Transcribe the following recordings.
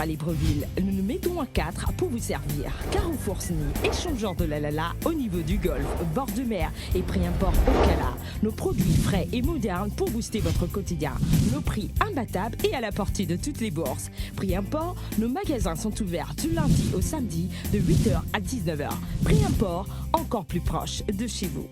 à Libreville, nous nous mettons à 4 pour vous servir. Carrefour Sny, échangeur de la Lala au niveau du golfe, bord de mer et prix import au Cala. Nos produits frais et modernes pour booster votre quotidien. Nos prix imbattables et à la portée de toutes les bourses. Prix import, nos magasins sont ouverts du lundi au samedi de 8h à 19h. Prix import, encore plus proche de chez vous.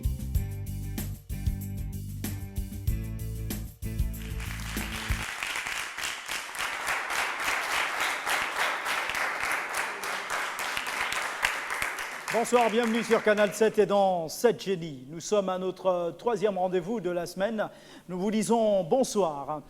Bonsoir, bienvenue sur Canal 7 et dans 7 Génies. Nous sommes à notre troisième rendez-vous de la semaine. Nous vous disons bonsoir.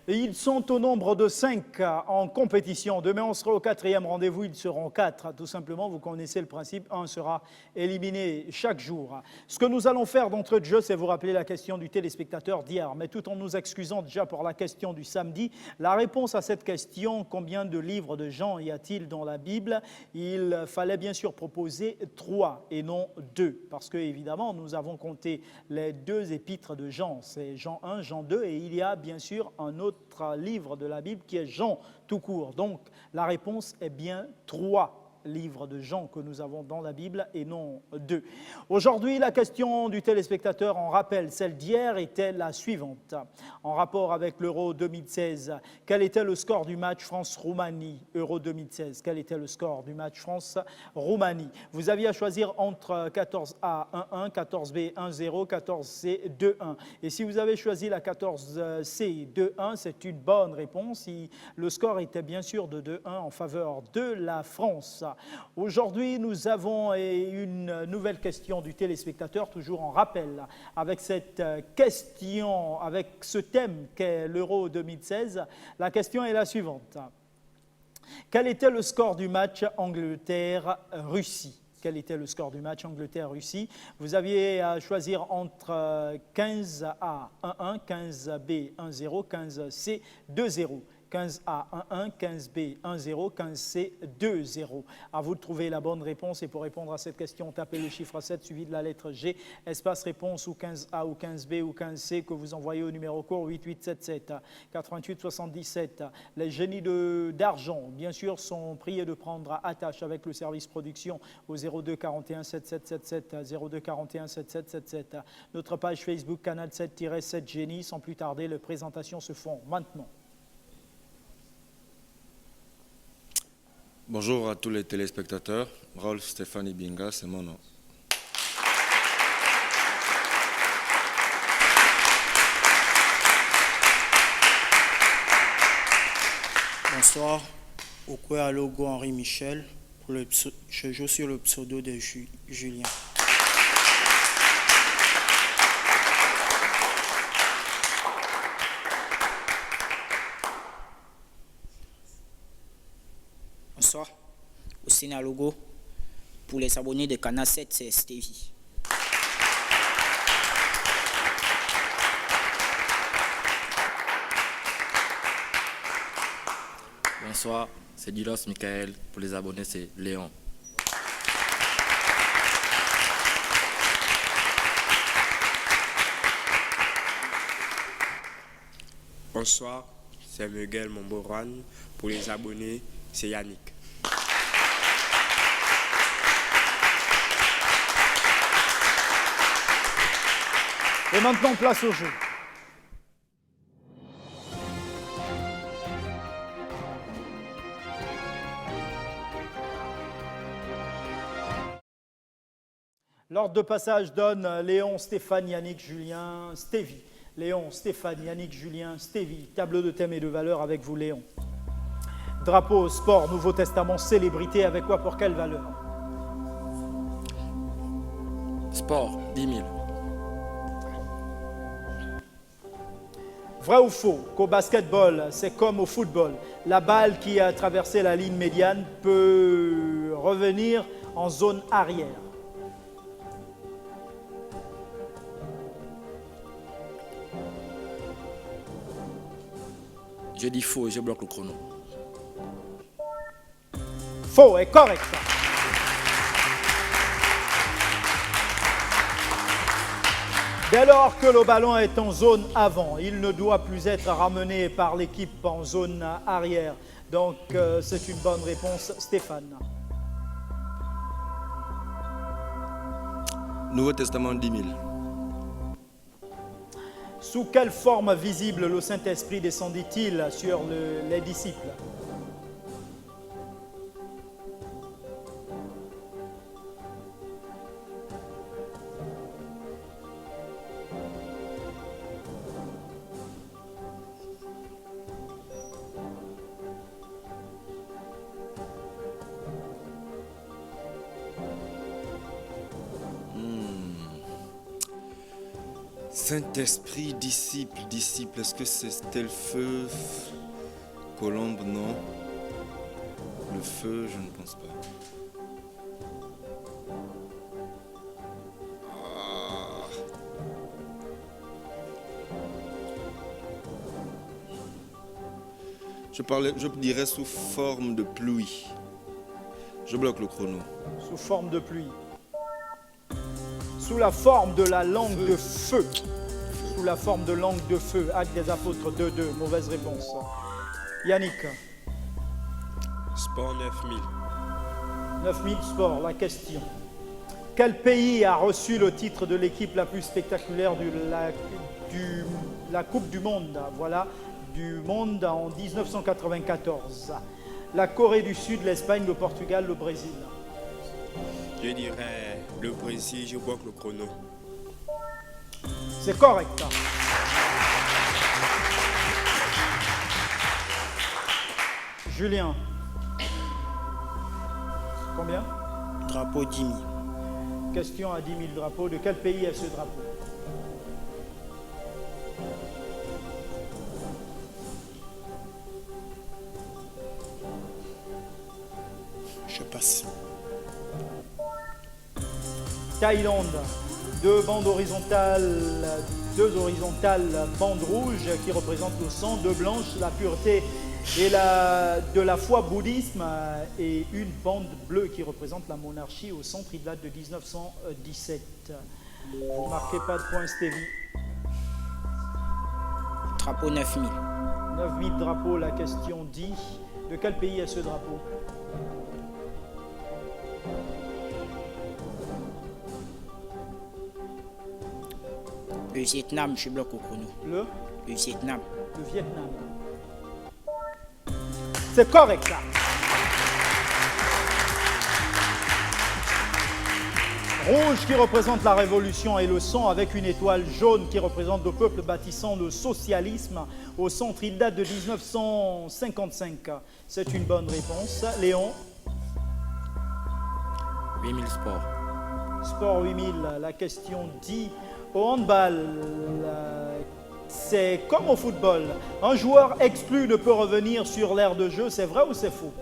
Et ils sont au nombre de 5 en compétition. Demain, on sera au 4e rendez-vous. Ils seront 4. Tout simplement, vous connaissez le principe. Un sera éliminé chaque jour. Ce que nous allons faire d'entrée de jeu, c'est vous rappeler la question du téléspectateur d'hier. Mais tout en nous excusant déjà pour la question du samedi, la réponse à cette question, combien de livres de Jean y a-t-il dans la Bible? Il fallait bien sûr proposer 3 et non 2. Parce que, évidemment, nous avons compté les 2 épîtres de Jean. C'est Jean 1, Jean 2. Et il y a bien sûr un autre livre de la Bible qui est Jean tout court. Donc la réponse est bien 3 livres de Jean que nous avons dans la Bible et non 2. Aujourd'hui, la question du téléspectateur, en rappel, celle d'hier était la suivante. En rapport avec l'Euro 2016, quel était le score du match France-Roumanie? Euro 2016, quel était le score du match France-Roumanie? Vous aviez à choisir entre 14A 1-1, 14B 1-0, 14C 2-1. Et si vous avez choisi la 14C 2-1, c'est une bonne réponse. Le score était bien sûr de 2-1 en faveur de la France. Aujourd'hui, nous avons une nouvelle question du téléspectateur, toujours en rappel, avec cette question, avec ce thème qu'est l'Euro 2016. La question est la suivante. Quel était le score du match Angleterre-Russie? Quel était le score du match Angleterre-Russie? Vous aviez à choisir entre 15A 1-1, 15B 1-0, 15C 2-0. 15A 1-1, 15B 1-0, 15C 2-0. À vous de trouver la bonne réponse et pour répondre à cette question, tapez le chiffre 7 suivi de la lettre G, espace réponse ou 15A ou 15B ou 15C que vous envoyez au numéro court 8877 88 77. Les génies d'argent, bien sûr, sont priés de prendre attache avec le service production au 02 41 7777 02 41 7777. Notre page Facebook Canal 7-7 Génie. Sans plus tarder, les présentations se font maintenant. Bonjour à tous les téléspectateurs. Rolf Stéphanie Binga, c'est mon nom. Bonsoir, Okwe Alogo Henri Michel. Je joue sur le pseudo de Julien. Bonsoir, Osina Logo. Pour les abonnés de Canal 7, c'est Stevie. Bonsoir, c'est Dilos Michael. Pour les abonnés, c'est Léon. Bonsoir, c'est Miguel Momboran. Pour les abonnés, c'est Yannick. Et maintenant, place au jeu. L'ordre de passage donne Léon, Stéphane, Yannick, Julien, Stevie. Léon, Stéphane, Yannick, Julien, Stevie. Tableau de thèmes et de valeurs avec vous, Léon. Drapeau, sport, Nouveau Testament, célébrité, avec quoi, pour quelle valeur? Sport, 10 000. Vrai ou faux qu'au basketball, c'est comme au football, la balle qui a traversé la ligne médiane peut revenir en zone arrière? Je dis faux et je bloque le chrono. Faux est correct. Dès lors que le ballon est en zone avant, il ne doit plus être ramené par l'équipe en zone arrière. Donc, c'est une bonne réponse, Stéphane. Nouveau Testament 10 000. Sous quelle forme visible le Saint-Esprit descendit-il sur les disciples? Saint-Esprit, disciple, est-ce que c'était le feu? Colombe, non. Le feu, je ne pense pas. Ah. Je dirais sous forme de pluie. Je bloque le chrono. Sous forme de pluie. Sous la forme de la langue de feu. Sous la forme de langue de feu. Acte des Apôtres 2.2. Mauvaise réponse. Yannick. Sport 9000. 9000 sports, la question. Quel pays a reçu le titre de l'équipe la plus spectaculaire de la Coupe du Monde? Voilà, du monde en 1994. La Corée du Sud, l'Espagne, le Portugal, le Brésil. Je dirais le Brésil, je bloque le chrono. C'est correct. Julien. Combien? Drapeau 10 000. Question à 10 000 drapeaux. De quel pays est ce drapeau? Je passe. Thaïlande. Deux bandes horizontales, deux bandes rouges qui représentent le sang, deux blanches, la pureté et de la foi bouddhisme, et une bande bleue qui représente la monarchie au centre. Il date de 1917. Vous ne marquez pas de points, Stevie. Drapeau 9000. 9000 drapeaux, la question dit. De quel pays est ce drapeau? Le Vietnam, je bloque au chrono. Le Vietnam. Le Vietnam. C'est correct, là. Rouge qui représente la révolution et le sang, avec une étoile jaune qui représente le peuple bâtissant le socialisme. Au centre, il date de 1955. C'est une bonne réponse. Léon? 8000 sports. Sport 8000, la question dit. Au handball, c'est comme au football. Un joueur exclu ne peut revenir sur l'aire de jeu. C'est vrai ou c'est faux?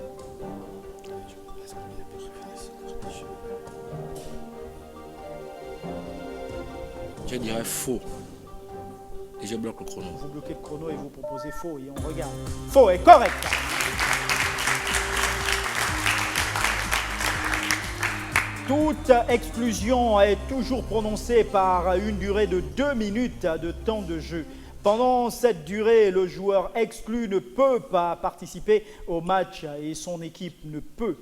Je dirais faux. Et je bloque le chrono. Vous bloquez le chrono et vous proposez faux et on regarde. Faux est correct. Toute exclusion est toujours prononcée par une durée de 2 minutes de temps de jeu. Pendant cette durée, le joueur exclu ne peut pas participer au match et son équipe ne peut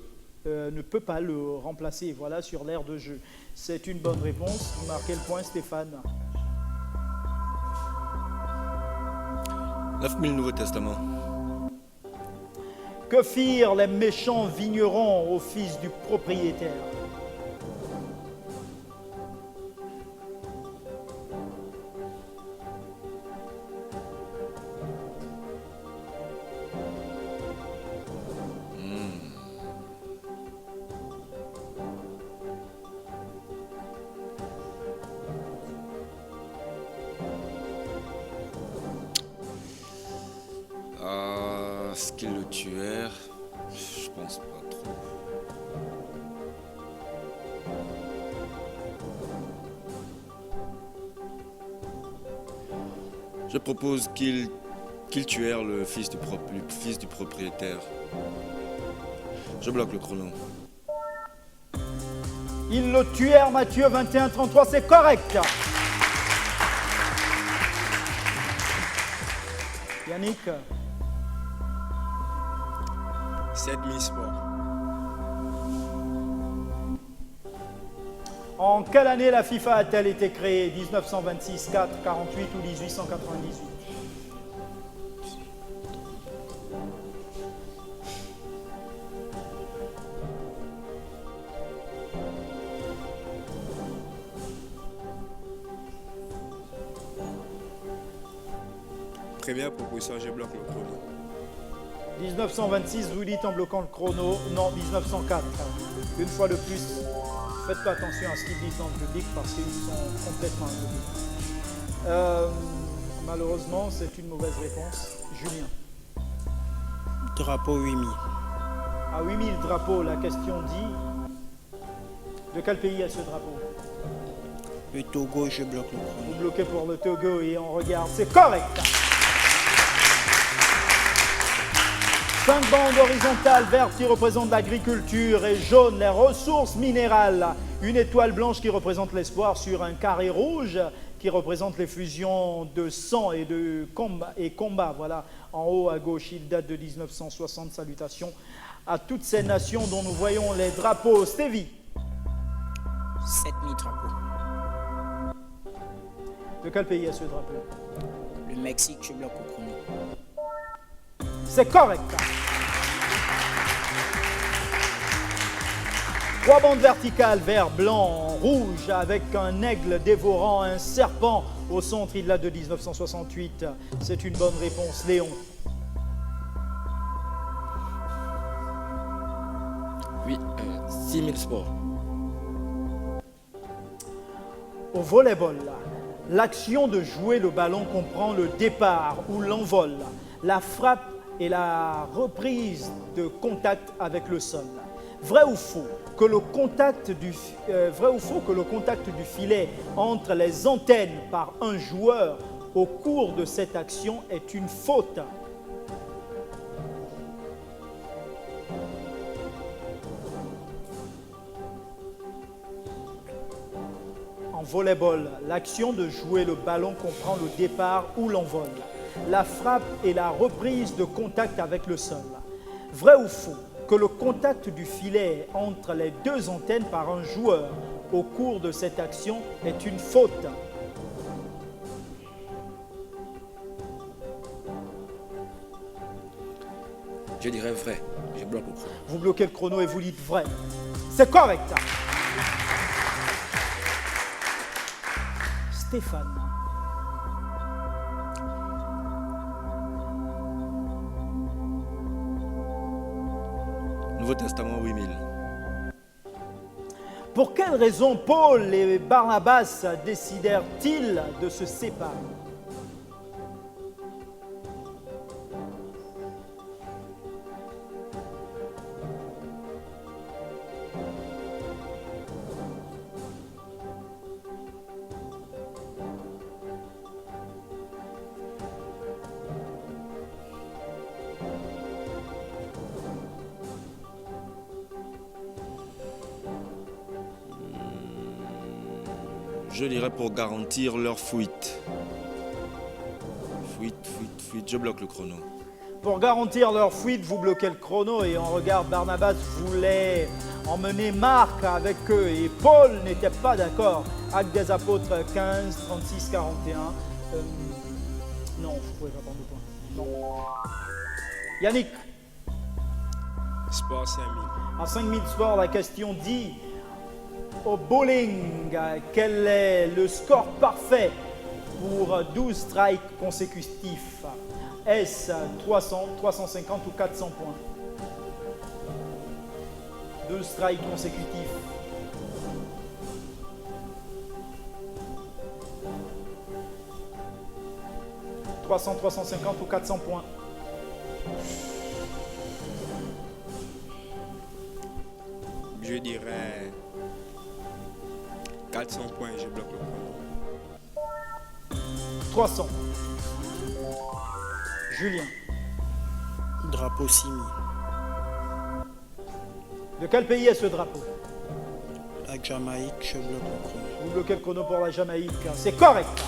pas le remplacer. Voilà, sur l'aire de jeu. C'est une bonne réponse. Vous marquez le point, Stéphane. 9000 Nouveau Testament. Que firent les méchants vignerons au fils du propriétaire? Est-ce qu'ils le tuèrent? Je pense pas trop. Je propose qu'ils tuèrent le fils du propriétaire. Je bloque le chrono. Ils le tuèrent, Matthieu 21-33, c'est correct. 7000 Sport. En quelle année la FIFA a-t-elle été créée? 1926, 4, 48 ou 1898? Première proposition, je bloque le chrono. 1926, vous dites en bloquant le chrono. Non, 1904. Une fois de plus, faites pas attention à ce qu'ils disent dans le public parce qu'ils sont complètement incompétents. Malheureusement, c'est une mauvaise réponse. Julien. Drapeau 8000. À 8000 drapeaux, la question dit de quel pays est ce drapeau? Le Togo, je bloque le chrono. Vous bloquez pour le Togo et on regarde. C'est correct. 5 bandes horizontales vertes qui représentent l'agriculture et jaune les ressources minérales. Une étoile blanche qui représente l'espoir sur un carré rouge qui représente les fusions de sang et de combat. Voilà, en haut à gauche, il date de 1960. Salutations à toutes ces nations dont nous voyons les drapeaux. Stevie. 7000 drapeaux. De quel pays est ce drapeau? Le Mexique, je bloque le chrono. C'est correct. 3 bandes verticales, vert, blanc, rouge, avec un aigle dévorant un serpent au centre. Il date de 1968. C'est une bonne réponse, Léon. Oui, 6000 Sport. Au volleyball, l'action de jouer le ballon comprend le départ ou l'envol, la frappe et la reprise de contact avec le sol. Vrai ou faux que le contact du filet entre les antennes par un joueur au cours de cette action est une faute? En volleyball, l'action de jouer le ballon comprend le départ ou l'envol, la frappe et la reprise de contact avec le sol. Vrai ou faux que le contact du filet entre les deux antennes par un joueur au cours de cette action est une faute? Je dirais vrai. Je bloque le chrono. Vous bloquez le chrono et vous dites vrai. C'est correct. Stéphane. Nouveau Testament 8000. Pour quelle raison Paul et Barnabas décidèrent-ils de se séparer? Je dirais pour garantir leur fuite. Fuite. Je bloque le chrono. Pour garantir leur fuite, vous bloquez le chrono et on regarde, Barnabas voulait emmener Marc avec eux et Paul n'était pas d'accord. Actes des Apôtres 15, 36, 41. Non, vous pouvez pas prendre le point. Non. Yannick, Sport 5000. à 5000 sports, la question dit au bowling, quel est le score parfait pour 12 strikes consécutifs? Est-ce 300, 350 ou 400 points? 12 strikes consécutifs. « 300, 350 ou 400 points. Je dirais 400 points, je bloque le chrono. 300. Julien. Drapeau 6000. De quel pays est ce drapeau? La Jamaïque, je bloque le chrono. Vous bloquez le chrono pour la Jamaïque. C'est correct.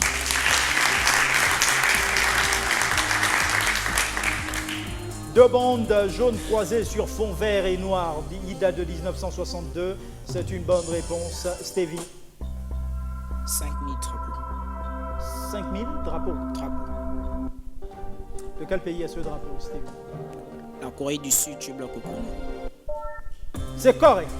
Deux bandes jaunes croisées sur fond vert et noir. Il date de 1962. C'est une bonne réponse. Stevie. 5000 drapeaux. 5000 drapeaux. Drapeaux. De quel pays est ce drapeau, Stevie? La Corée du Sud, je bloque au chrono. C'est correct.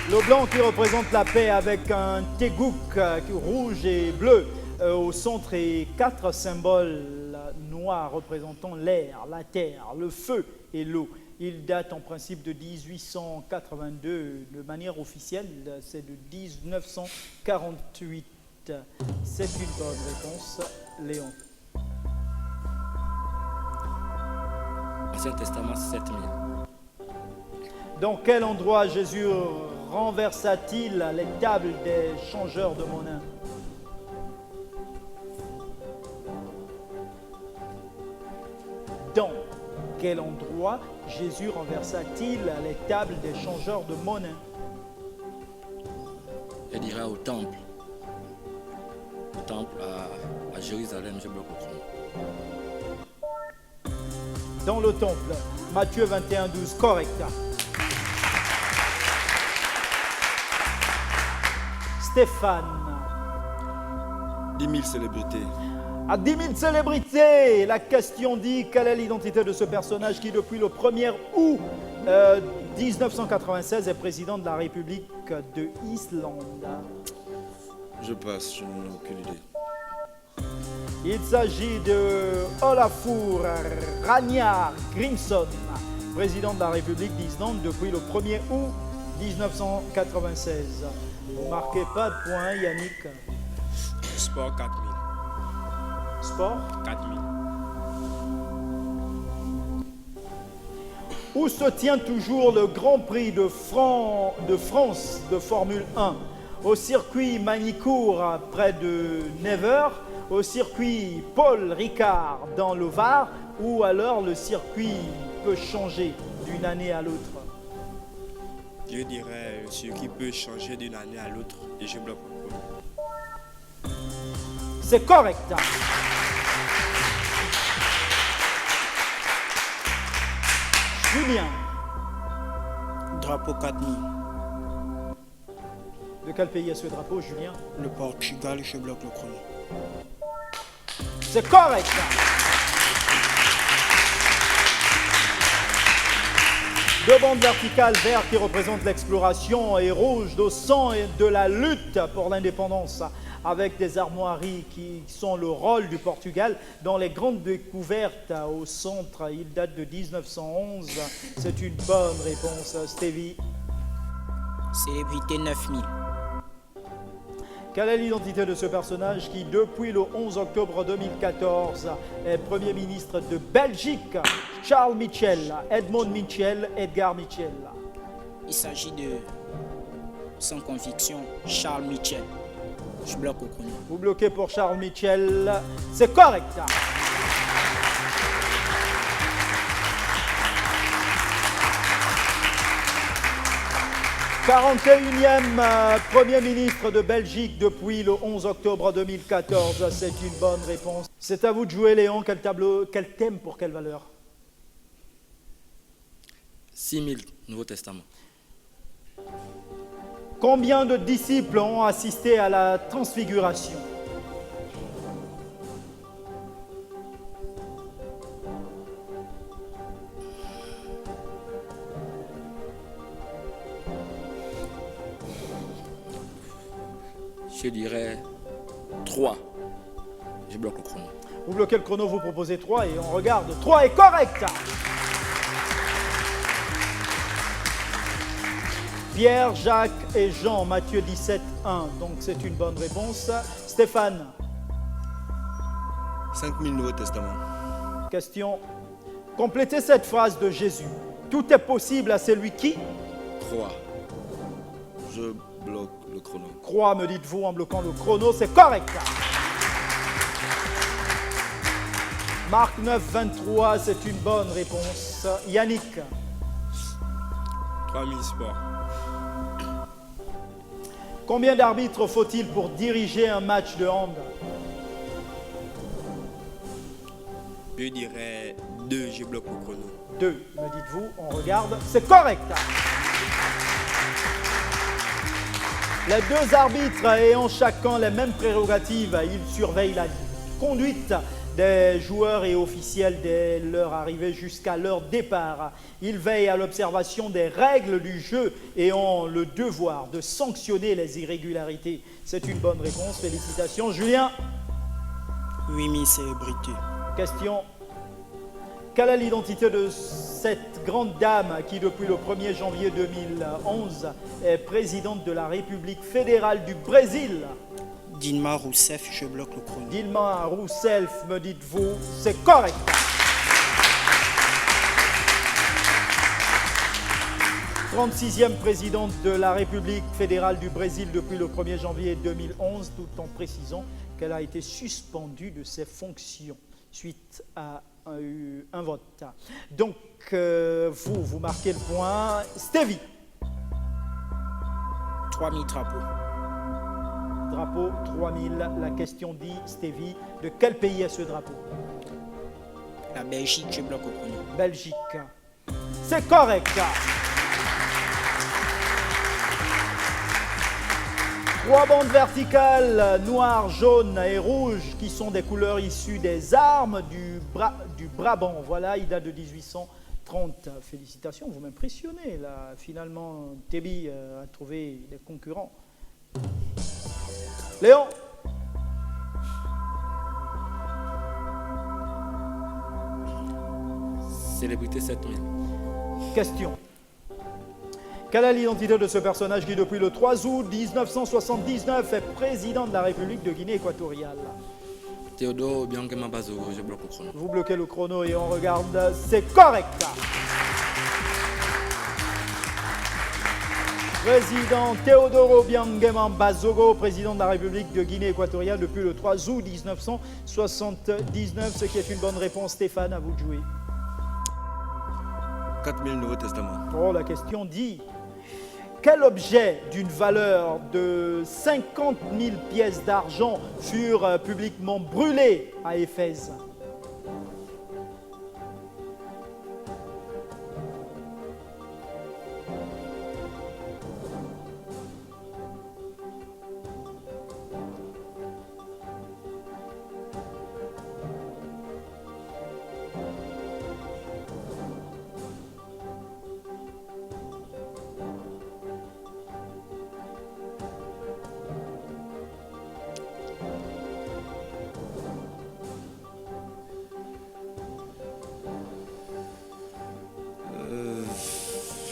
Le blanc qui représente la paix avec un tegouk rouge et bleu au centre et 4 symboles noirs représentant l'air, la terre, le feu et l'eau. Il date en principe de 1882. De manière officielle, c'est de 1948. C'est une bonne réponse, Léon. Ancien Testament 7000. Dans quel endroit Jésus renversa-t-il les tables des changeurs de monnaie? Dans quel endroit Jésus renversa-t-il les tables des changeurs de monnaie? Je dirais au temple. Au temple à Jérusalem, je bloque au chrono. Dans le temple, Matthieu 21, 12, correct. Stéphane. 10 000 célébrités. À 10 000 célébrités, la question dit quelle est l'identité de ce personnage qui, depuis le 1er août 1996, est président de la République de Islande. Je passe, je n'en ai aucune idée. Il s'agit de Olafur Ragnar Grimsson, président de la République d'Islande depuis le 1er août 1996. Vous ne marquez pas de points, Yannick. Sport 4000. Sport. 4000. Où se tient toujours le Grand Prix de France de Formule 1? Au circuit Manicourt près de Nevers, au circuit Paul Ricard dans le Var, ou alors le circuit peut changer d'une année à l'autre? Je dirais ce qui peut changer d'une année à l'autre et je bloque au chrono. C'est correct. Julien. Drapeau 4000. De quel pays est ce drapeau, Julien? Le Portugal, je bloque le chrono. C'est correct. Deux bandes verticales vertes qui représentent l'exploration et rouge de sang et de la lutte pour l'indépendance, avec des armoiries qui sont le rôle du Portugal dans les grandes découvertes au centre. Il date de 1911. C'est une bonne réponse, Stevie. Célébrité 9000. Quelle est l'identité de ce personnage qui, depuis le 11 octobre 2014, est Premier ministre de Belgique? Charles Michel, Edmond Michel, Edgar Michel. Il s'agit de, sans conviction, Charles Michel. Je bloque au chrono. Vous bloquez pour Charles Michel. C'est correct. « 41e Premier ministre de Belgique depuis le 11 octobre 2014. C'est une bonne réponse. C'est à vous de jouer, Léon. Quel thème pour quelle valeur? 6000 Nouveau Testament. Combien de disciples ont assisté à la transfiguration? Je dirais 3. Je bloque le chrono. Vous bloquez le chrono, vous proposez 3 et on regarde. 3 est correct. Pierre, Jacques et Jean, Matthieu 17, 1. Donc c'est une bonne réponse. Stéphane. 5000 Nouveau Testament. Question. Complétez cette phrase de Jésus. Tout est possible à celui qui Croix. Je bloque le chrono. croit, me dites-vous, en bloquant le chrono. C'est correct. Marc 9, 23, c'est une bonne réponse. Yannick. 3000 sports. Combien d'arbitres faut-il pour diriger un match de hand? Je dirais 2, je bloque le chrono. 2, me dites-vous, on regarde, c'est correct. Les deux arbitres ayant chacun les mêmes prérogatives, ils surveillent la conduite des joueurs et officiels dès leur arrivée jusqu'à leur départ. Ils veillent à l'observation des règles du jeu et ont le devoir de sanctionner les irrégularités. C'est une bonne réponse, félicitations. Julien? Oui, Miss Célébrité. Question. Quelle est l'identité de cette grande dame qui, depuis le 1er janvier 2011, est présidente de la République fédérale du Brésil? Dilma Rousseff, je bloque le chrono. Dilma Rousseff, me dites-vous, c'est correct. « 36e présidente de la République fédérale du Brésil depuis le 1er janvier 2011, tout en précisant qu'elle a été suspendue de ses fonctions suite à un vote. Donc, vous marquez le point. Stevie. 3000 drapeaux. Drapeau 3000. La question dit, Stevie, de quel pays est ce drapeau? La Belgique, je bloque au chrono. Belgique. C'est correct. 3 bandes verticales, noire, jaune et rouge, qui sont des couleurs issues des armes du Brabant. Voilà, il date de 1830. Félicitations, vous m'impressionnez. Là, finalement, Tebi a trouvé des concurrents. Léon? Célébrité 7000. Question. Quelle est l'identité de ce personnage qui, depuis le 3 août 1979, est président de la République de Guinée équatoriale? Théodore Obiangema Bazogo, je bloque le chrono. Vous bloquez le chrono et on regarde, c'est correct. Président Théodore Obiangema Bazogo, président de la République de Guinée équatoriale depuis le 3 août 1979, ce qui est une bonne réponse. Stéphane, à vous de jouer. 4000 Nouveau Testament. Oh, la question dit, quel objet d'une valeur de 50 000 pièces d'argent furent publiquement brûlés à Éphèse?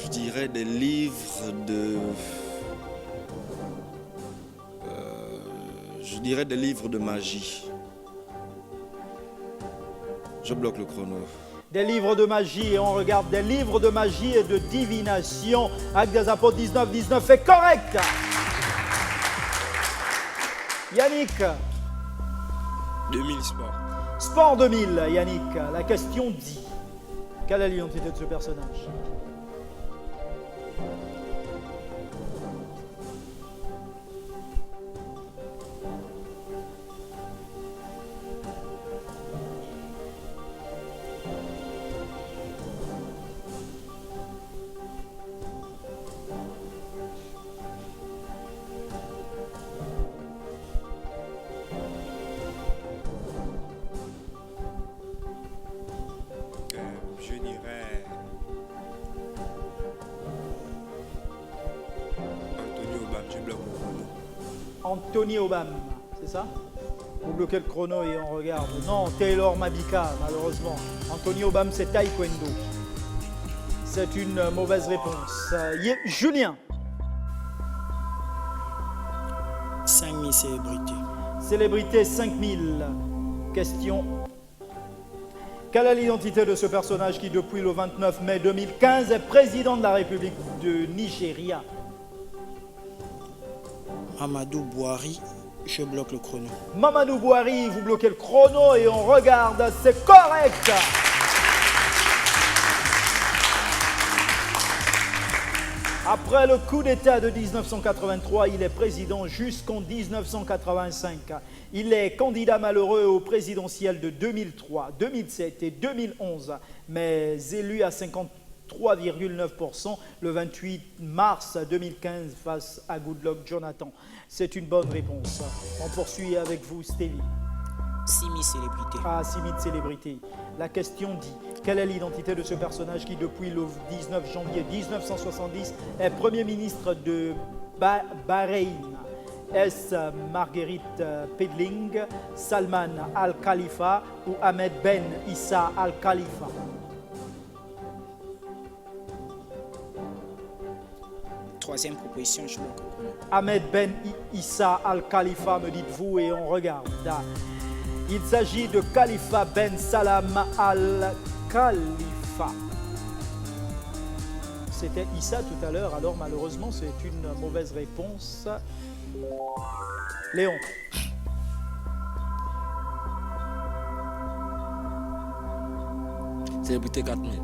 Je dirais des livres de... je dirais des livres de magie. Je bloque le chrono. Des livres de magie, et on regarde des livres de magie et de divination. Actes des Apôtres 19 est correct. Yannick. 2000 sport. Sport 2000, Yannick. La question dit, quelle est l'identité de ce personnage? Je dirais Antonio Obam, je bloque le chrono. Anthony Obam, c'est ça? Vous bloquez le chrono et on regarde. Non, Taylor Mabika, malheureusement. Anthony Obam, c'est taekwondo. C'est une mauvaise réponse. Julien. 5000 célébrités. Célébrité 5000. Question. Quelle est l'identité de ce personnage qui, depuis le 29 mai 2015, est président de la République de Nigeria? Amadou Bouhari, je bloque le chrono. Mamadou Bouhari, vous bloquez le chrono et on regarde, c'est correct. Après le coup d'État de 1983, il est président jusqu'en 1985. Il est candidat malheureux au présidentiel de 2003, 2007 et 2011, mais élu à 53,9% le 28 mars 2015 face à Goodluck Jonathan. C'est une bonne réponse. On poursuit avec vous, Stevie. 6000 célébrités. Ah, 6000 célébrités. La question dit, quelle est l'identité de ce personnage qui, depuis le 19 janvier 1970, est Premier ministre de Bahreïn? Est-ce Marguerite Pedling, Salman Al-Khalifa ou Ahmed Ben Issa Al-Khalifa? Troisième proposition, je bloque le chrono. Ahmed Ben Issa Al-Khalifa, me dites-vous, et on regarde. Il s'agit de Khalifa Ben Salam Al-Khalifa. C'était Issa tout à l'heure, alors malheureusement c'est une mauvaise réponse. Léon. Célébrité 4000.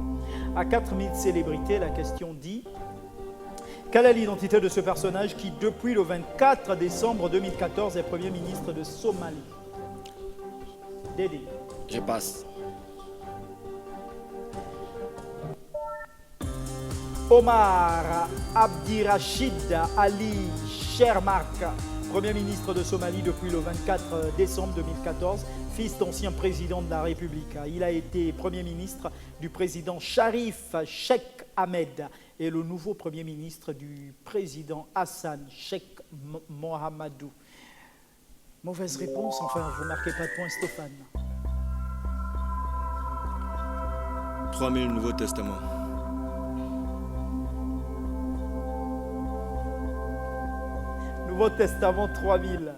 À 4000 célébrités, la question dit, quelle est l'identité de ce personnage qui, depuis le 24 décembre 2014, est Premier ministre de Somalie? Dédé. Je passe. Omar Abdirachid Ali Shermark, Premier ministre de Somalie depuis le 24 décembre 2014, fils d'ancien président de la République. Il a été Premier ministre du président Sharif Sheikh Ahmed et le nouveau Premier ministre du président Hassan Sheikh Mohamedou. Mauvaise réponse, enfin, vous ne marquez pas de point, Stéphane. 3000 Nouveau Testament. Nouveau Testament 3000.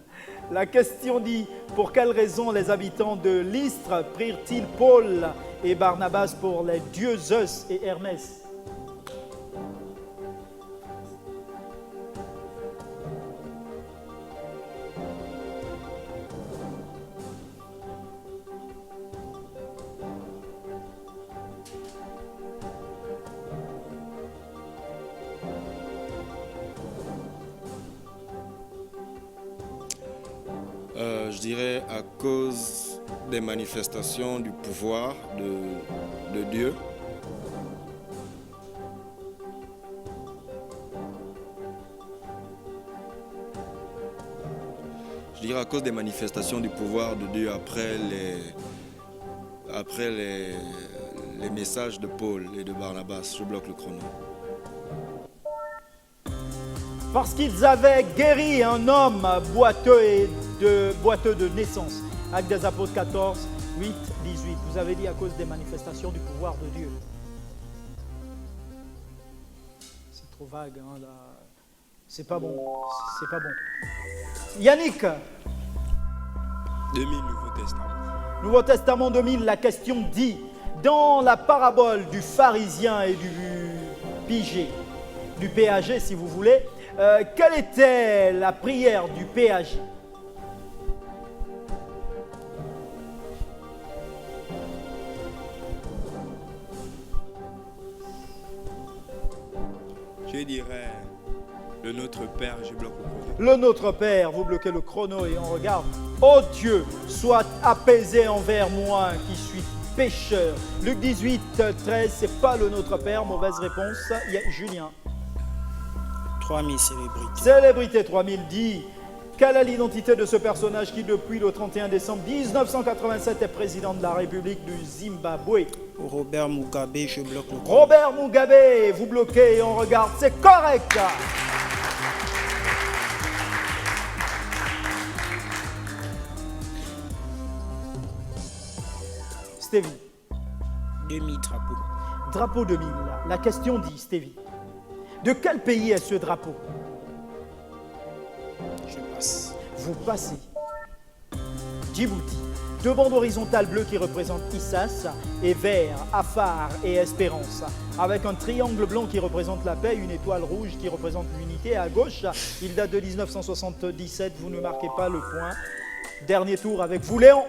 La question dit, pour quelle raison les habitants de Lystre prirent-ils Paul et Barnabas pour les dieux Zeus et Hermès? Je dirais à cause des manifestations du pouvoir de Dieu. Je dirais à cause des manifestations du pouvoir de Dieu après les messages de Paul et de Barnabas. Je bloque le chrono. Parce qu'ils avaient guéri un homme boiteux de naissance. Actes des Apôtres 14, 8, 18. Vous avez dit à cause des manifestations du pouvoir de Dieu. C'est trop vague, hein, là. C'est pas bon. C'est pas bon. Yannick. 2000 Nouveau Testament. Nouveau Testament 2000, la question dit, dans la parabole du pharisien et du péager si vous voulez, quelle était la prière du péager? Je dirais le Notre Père, je bloque le chrono. Le Notre Père, vous bloquez le chrono et on regarde. Ô Dieu, sois apaisé envers moi qui suis pécheur. Luc 18, 13, c'est pas le Notre Père, mauvaise réponse. Il y a Julien. 3000 célébrités. Célébrité 3000 dit, quelle est l'identité de ce personnage qui depuis le 31 décembre 1987 est président de la République du Zimbabwe? Robert Mugabe, je bloque le chrono. Robert Mugabe, vous bloquez et on regarde, c'est correct. Stevie. 2000 drapeaux. Drapeau 2000. La question dit, Stevie, de quel pays est ce drapeau? Je passe. Vous passez. Djibouti. Deux bandes horizontales bleues qui représentent Issas et vert, Afar et Espérance. Avec un triangle blanc qui représente la paix, une étoile rouge qui représente l'unité. À gauche, il date de 1977. Vous ne marquez pas le point. Dernier tour avec vous, Léon.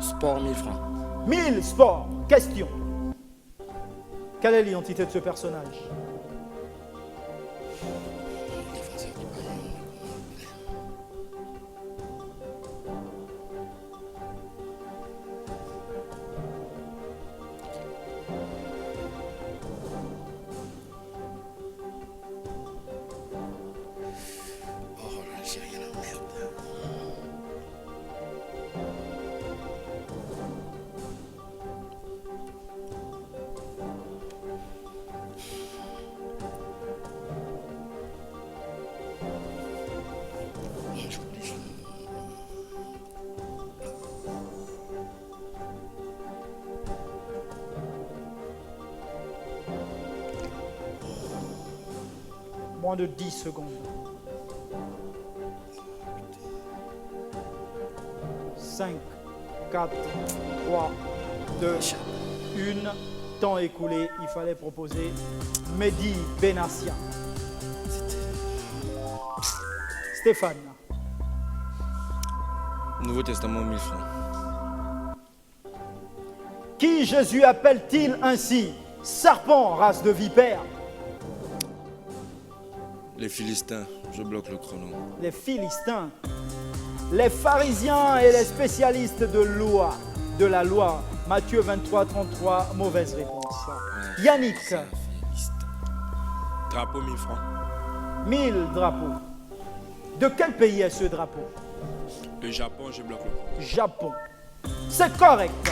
Sport 1000 francs. 1000 sports. Question. Quelle est l'identité de ce personnage? Défenseur du Bayern. Oh là, j'ai rien à merde. J'oublie son nom. Moins de 10 secondes. 5, 4, 3, 2, 1. Temps écoulé, il fallait proposer Mehdi Benassia. Stéphane. Nouveau Testament, 1000 francs. Qui Jésus appelle-t-il ainsi? Serpent, race de vipère. Les Philistins, je bloque le chrono. Les Philistins. Les pharisiens et les spécialistes de la loi. Matthieu 23, 33, mauvaise réponse. Yannick, C'est un Philiste. Drapeau 1000 francs. 1000 drapeaux. De quel pays est ce drapeau? Le Japon, je bloque le chrono. Japon. C'est correct.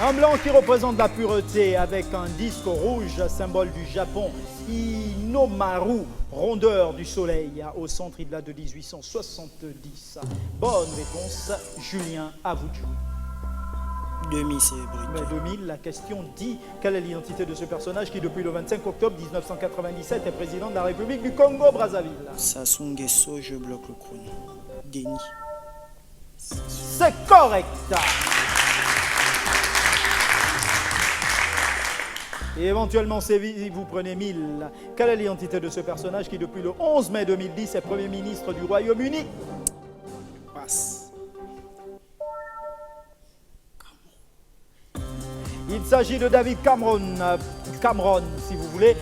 Un blanc qui représente la pureté avec un disque rouge, symbole du Japon. Inomaru, rondeur du soleil, au centre il date de 1870. Bonne réponse, Julien, à vous de jouer. 2000, c'est Mais brut. 2000, la question dit quelle est l'identité de ce personnage qui, depuis le 25 octobre 1997, est président de la République du Congo-Brazzaville. Sassou Nguesso, je bloque le chrono. Denis. C'est correct. Et éventuellement, si vous prenez 1000, quelle est l'identité de ce personnage qui, depuis le 11 mai 2010, est Premier ministre du Royaume-Uni? Passe. Il s'agit de David Cameron, si vous voulez,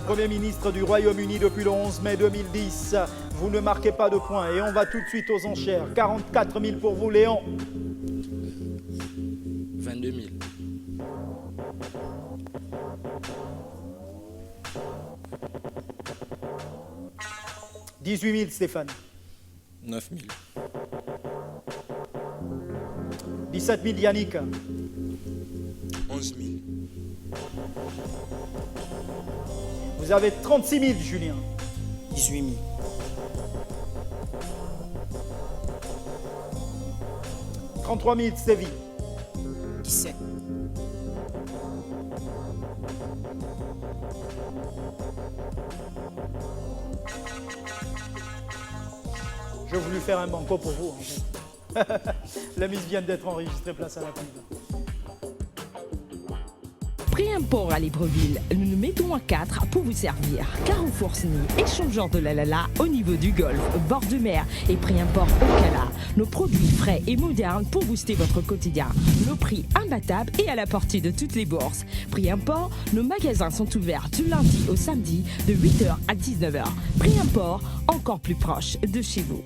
Premier ministre du Royaume-Uni depuis le 11 mai 2010. Vous ne marquez pas de points et on va tout de suite aux enchères. 44 000 pour vous, Léon. 22 000. 18 000, Stéphane. 9 000. 17 000, Yannick. 11 000. Vous avez 36 000, Julien. 18 000. 33 000, Séville. 17. J'ai voulu faire un banco pour vous, en fait. La mise vient d'être enregistrée, place à la pub. Pré-import à Libreville, nous nous mettons à 4 pour vous servir. Carrefour Sny, échangeur de la au niveau du golfe, bord de mer et pré-import au Cala. Nos produits frais et modernes pour booster votre quotidien. Nos prix imbattables et à la portée de toutes les bourses. Pré-import, nos magasins sont ouverts du lundi au samedi de 8h à 19h. Pré-import, encore plus proche de chez vous.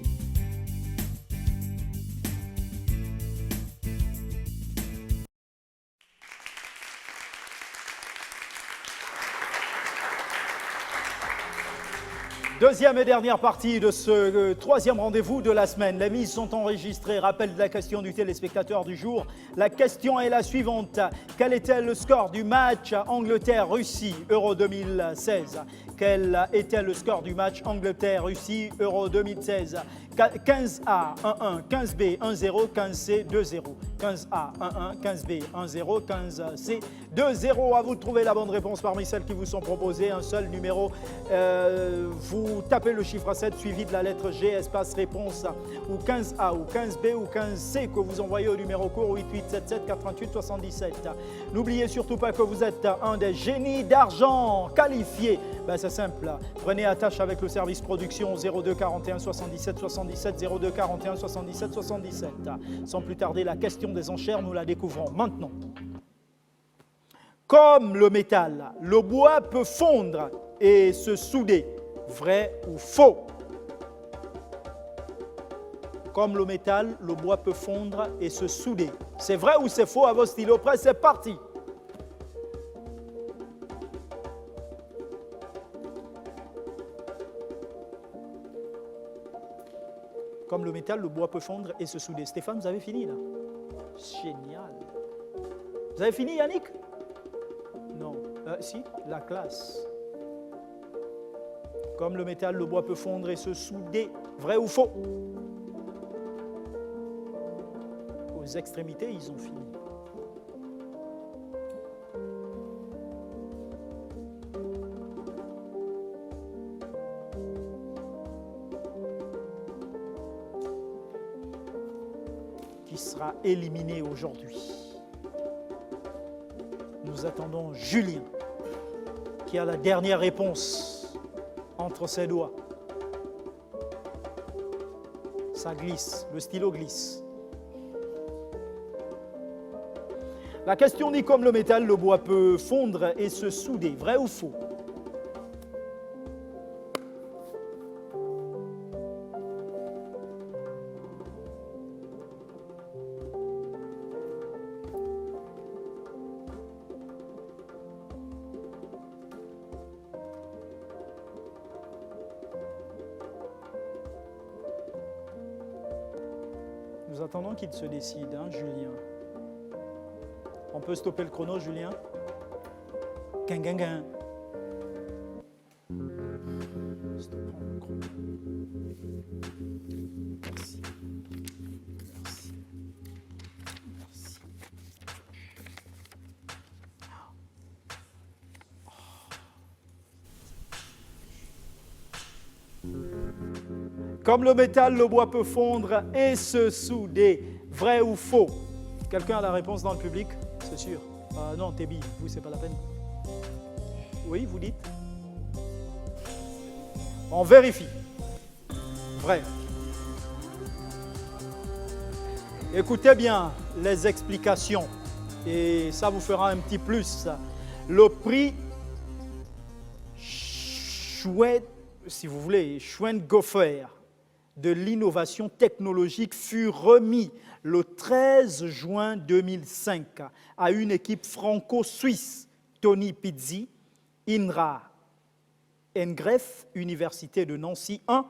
Deuxième et dernière partie de ce troisième rendez-vous de la semaine. Les mises sont enregistrées. Rappel de la question du téléspectateur du jour. La question est la suivante. Quel était le score du match Angleterre-Russie Euro 2016 ? Quel était le score du match Angleterre-Russie Euro 2016 ? 15A 1-1, 15B 1-0, 15C 2-0. 15A 1-1, 15B 1-0, 15C 2-0. À vous de trouver la bonne réponse parmi celles qui vous sont proposées. Un seul numéro. Vous tapez le chiffre 7 suivi de la lettre G, espace réponse, ou 15A, ou 15B, ou 15C que vous envoyez au numéro court 8877 88 77. N'oubliez surtout pas que vous êtes un des génies d'argent qualifiés. Ben, c'est simple. Prenez attache avec le service production 02 41 77 77 02 41 77 77. Sans plus tarder, la question des enchères, nous la découvrons maintenant. Comme le métal, le bois peut fondre et se souder. Vrai ou faux? Comme le métal, le bois peut fondre et se souder. C'est vrai ou c'est faux? À vos stylos prêts, c'est parti. Comme le métal, le bois peut fondre et se souder. Stéphane, vous avez fini là? Génial. Vous avez fini, Yannick? Non. Si, la classe. Comme le métal, le bois peut fondre et se souder. Vrai ou faux? Aux extrémités, ils ont fini. Qui sera éliminé aujourd'hui? Nous attendons Julien, qui a la dernière réponse entre ses doigts. Ça glisse, le stylo glisse. La question dit comme le métal, le bois peut fondre et se souder. Vrai ou faux? Nous attendons qu'il se décide, hein, Julien. On peut stopper le chrono, Julien? Quin. Stoppons le chrono. Merci. Merci. Merci. Comme le métal, le bois peut fondre et se souder. Vrai ou faux? Quelqu'un a la réponse dans le public? C'est sûr. Non, Tébi, vous, c'est pas la peine. Oui, vous dites? On vérifie. Vrai. Écoutez bien les explications et ça vous fera un petit plus. Le prix si vous voulez, Schweinhofer de l'innovation technologique fut remis le 13 juin 2005 à une équipe franco-suisse, Tony Pizzi, INRA, Engref, Université de Nancy 1,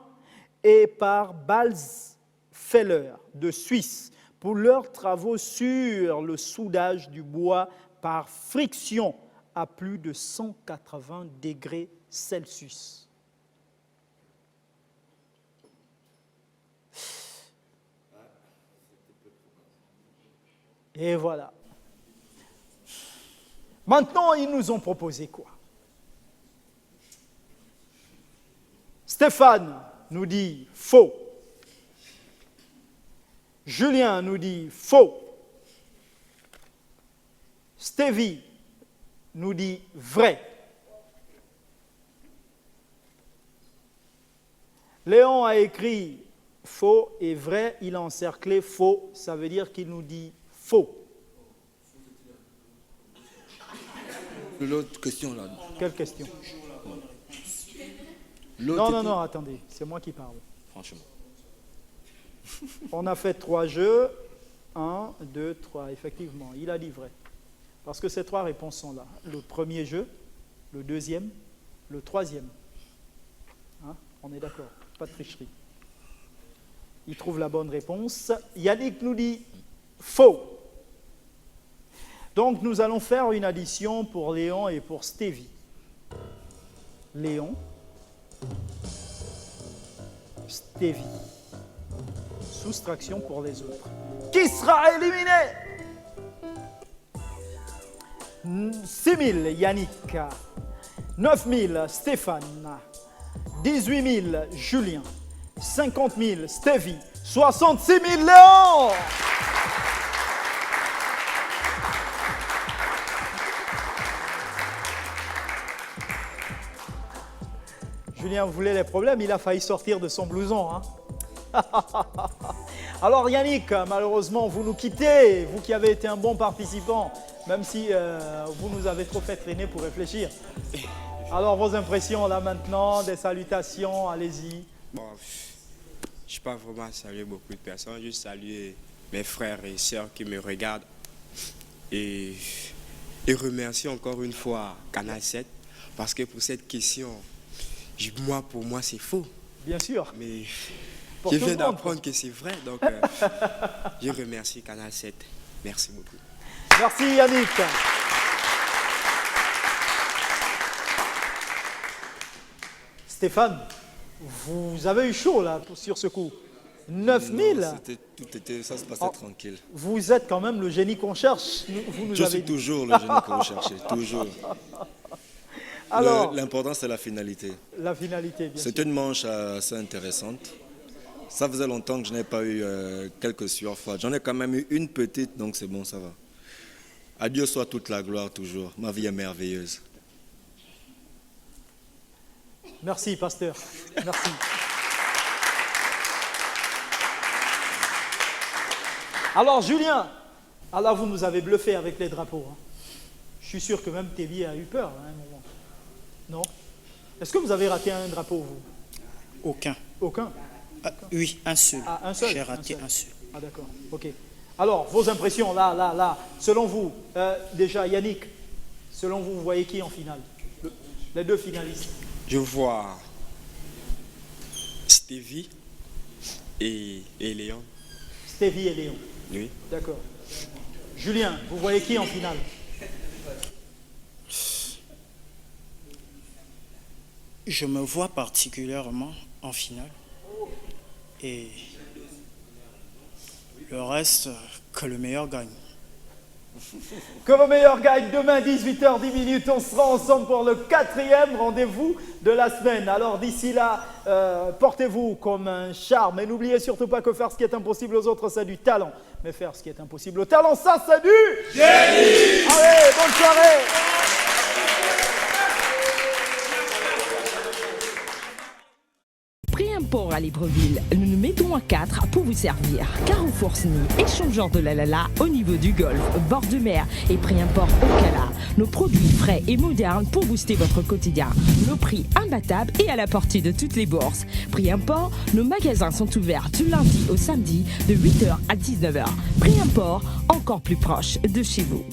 et par Balzfeller de Suisse pour leurs travaux sur le soudage du bois par friction à plus de 180 degrés Celsius. Et voilà. Maintenant, ils nous ont proposé quoi? Stéphane nous dit faux. Julien nous dit faux. Stevie nous dit vrai. Léon a écrit faux et vrai, il a encerclé faux, ça veut dire qu'il nous dit faux. L'autre question là. Quelle question? Non, attendez, c'est moi qui parle. Franchement. On a fait 3 jeux. 1, 2, 3, effectivement, il a dit vrai. Parce que ces 3 réponses sont là. Le premier jeu, le deuxième, le troisième. Hein? On est d'accord, pas de tricherie. Il trouve la bonne réponse. Yannick nous dit faux. Donc nous allons faire une addition pour Léon et pour Stevie. Léon, Stevie. Soustraction pour les autres. Qui sera éliminé? 6 000 Yannick, 9 000 Stéphane, 18 000 Julien, 50 000 Stevie, 66 000 Léon. Julien voulait les problèmes, il a failli sortir de son blouson. Hein. Alors Yannick, malheureusement, vous nous quittez, vous qui avez été un bon participant. même si vous nous avez trop fait traîner pour réfléchir. Alors, vos impressions là maintenant, des salutations, allez-y. Bon, je n'ai pas vraiment salué beaucoup de personnes, juste saluer mes frères et sœurs qui me regardent. Et remercier encore une fois Canal 7, parce que pour cette question, pour moi c'est faux. Bien sûr. Mais Pour je tout viens le monde. d'apprendre que c'est vrai, donc je remercie Canal 7. Merci beaucoup. Merci Yannick. Stéphane, vous avez eu chaud là sur ce coup. 9000. Ça se passait tranquille. Vous êtes quand même le génie qu'on cherche. Vous nous Je avez suis dit. toujours le génie que vous cherchez, toujours. Alors, L'important, c'est la finalité. la finalité, bien sûr. C'était une manche assez intéressante. Ça faisait longtemps que je n'ai pas eu quelques surfaces. J'en ai quand même eu une petite, donc c'est bon, ça va. À Dieu soit toute la gloire toujours. Ma vie est merveilleuse. Merci, pasteur. Merci. Alors, Julien, alors vous nous avez bluffé avec les drapeaux. Hein. Je suis sûr que même Tévi a eu peur à un moment. Non? Est-ce que vous avez raté un drapeau, vous? Aucun. Aucun? Oui, un seul. Ah, un seul? J'ai raté un seul. Ah, d'accord. OK. Alors, vos impressions, là. Selon vous, déjà, Yannick, selon vous, vous voyez qui en finale? Les deux finalistes. Je vois Stevie et Léon. Stevie et Léon. Oui. D'accord. Julien, vous voyez qui en finale? Je me vois particulièrement en finale. Et le reste, que le meilleur gagne. Que le meilleur gagne demain 18h10. On sera ensemble pour le 4e rendez-vous de la semaine. Alors d'ici là, portez-vous comme un charme. Et n'oubliez surtout pas que faire ce qui est impossible aux autres, c'est du talent. Mais faire ce qui est impossible au talent, ça c'est du génie. Allez, bonne soirée. Pré-import à Libreville, nous nous mettons à 4 pour vous servir. Carrefour SNI, échangeur de la au niveau du golfe, bord de mer et pré-import au Cala. Nos produits frais et modernes pour booster votre quotidien. Nos prix imbattables et à la portée de toutes les bourses. Pré-import, nos magasins sont ouverts du lundi au samedi de 8h à 19h. Pré-import, encore plus proche de chez vous.